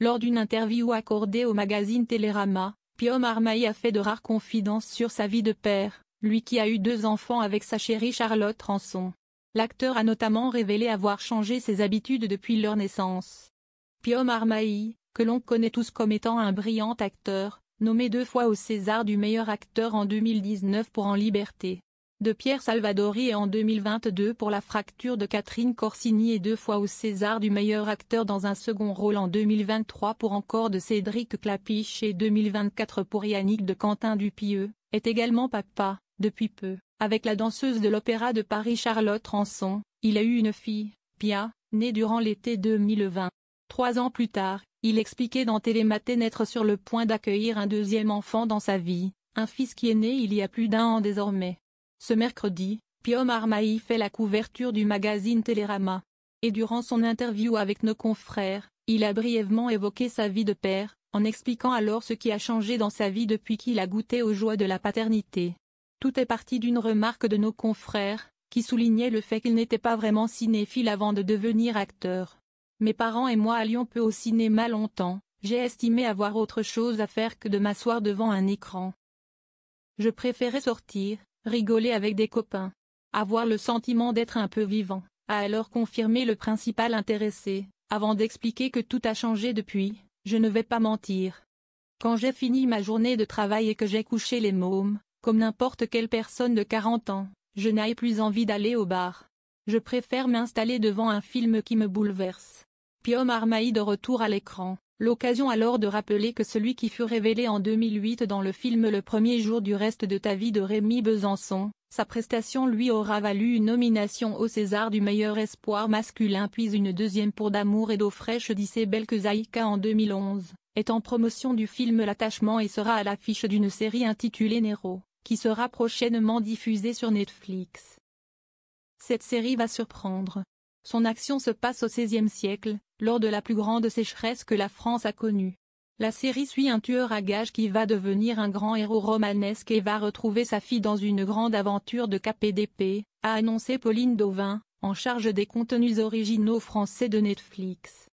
Lors d'une interview accordée au magazine Télérama, Pio Marmaille a fait de rares confidences sur sa vie de père, lui qui a eu 2 enfants avec sa chérie Charlotte Ranson. L'acteur a notamment révélé avoir changé ses habitudes depuis leur naissance. Pio Marmaille, que l'on connaît tous comme étant un brillant acteur, nommé 2 fois au César du meilleur acteur en 2019 pour En Liberté de Pierre Salvadori et en 2022 pour La Fracture de Catherine Corsini et 2 fois au César du meilleur acteur dans un second rôle en 2023 pour Encore de Cédric Klapisch et 2024 pour Yannick de Quentin Dupieux, est également papa, depuis peu. Avec la danseuse de l'Opéra de Paris Charlotte Ranson, il a eu une fille, Pia, née durant l'été 2020. 3 ans plus tard, il expliquait dans Télématin être sur le point d'accueillir un 2e enfant dans sa vie, un fils qui est né il y a plus d'1 an désormais. Ce mercredi, Pio Marmaille fait la couverture du magazine Télérama. Et durant son interview avec nos confrères, il a brièvement évoqué sa vie de père, en expliquant alors ce qui a changé dans sa vie depuis qu'il a goûté aux joies de la paternité. Tout est parti d'une remarque de nos confrères, qui soulignait le fait qu'il n'était pas vraiment cinéphile avant de devenir acteur. Mes parents et moi allions peu au cinéma longtemps, j'ai estimé avoir autre chose à faire que de m'asseoir devant un écran. Je préférais sortir, rigoler avec des copains. Avoir le sentiment d'être un peu vivant, a alors confirmé le principal intéressé, avant d'expliquer que tout a changé depuis, je ne vais pas mentir. Quand j'ai fini ma journée de travail et que j'ai couché les mômes, comme n'importe quelle personne de 40 ans, je n'ai plus envie d'aller au bar. Je préfère m'installer devant un film qui me bouleverse. Pio Marmaille de retour à l'écran, l'occasion alors de rappeler que celui qui fut révélé en 2008 dans le film Le premier jour du reste de ta vie de Rémy Besançon, sa prestation lui aura valu une nomination au César du meilleur espoir masculin puis une 2e pour D'amour et d'eau fraîche d'Isabelle Kezaïka en 2011, est en promotion du film L'attachement et sera à l'affiche d'une série intitulée Nero, qui sera prochainement diffusée sur Netflix. Cette série va surprendre. Son action se passe au XVIe siècle, lors de la plus grande sécheresse que la France a connue. La série suit un tueur à gages qui va devenir un grand héros romanesque et va retrouver sa fille dans une grande aventure de KPDP, a annoncé Pauline Dauvin, en charge des contenus originaux français de Netflix.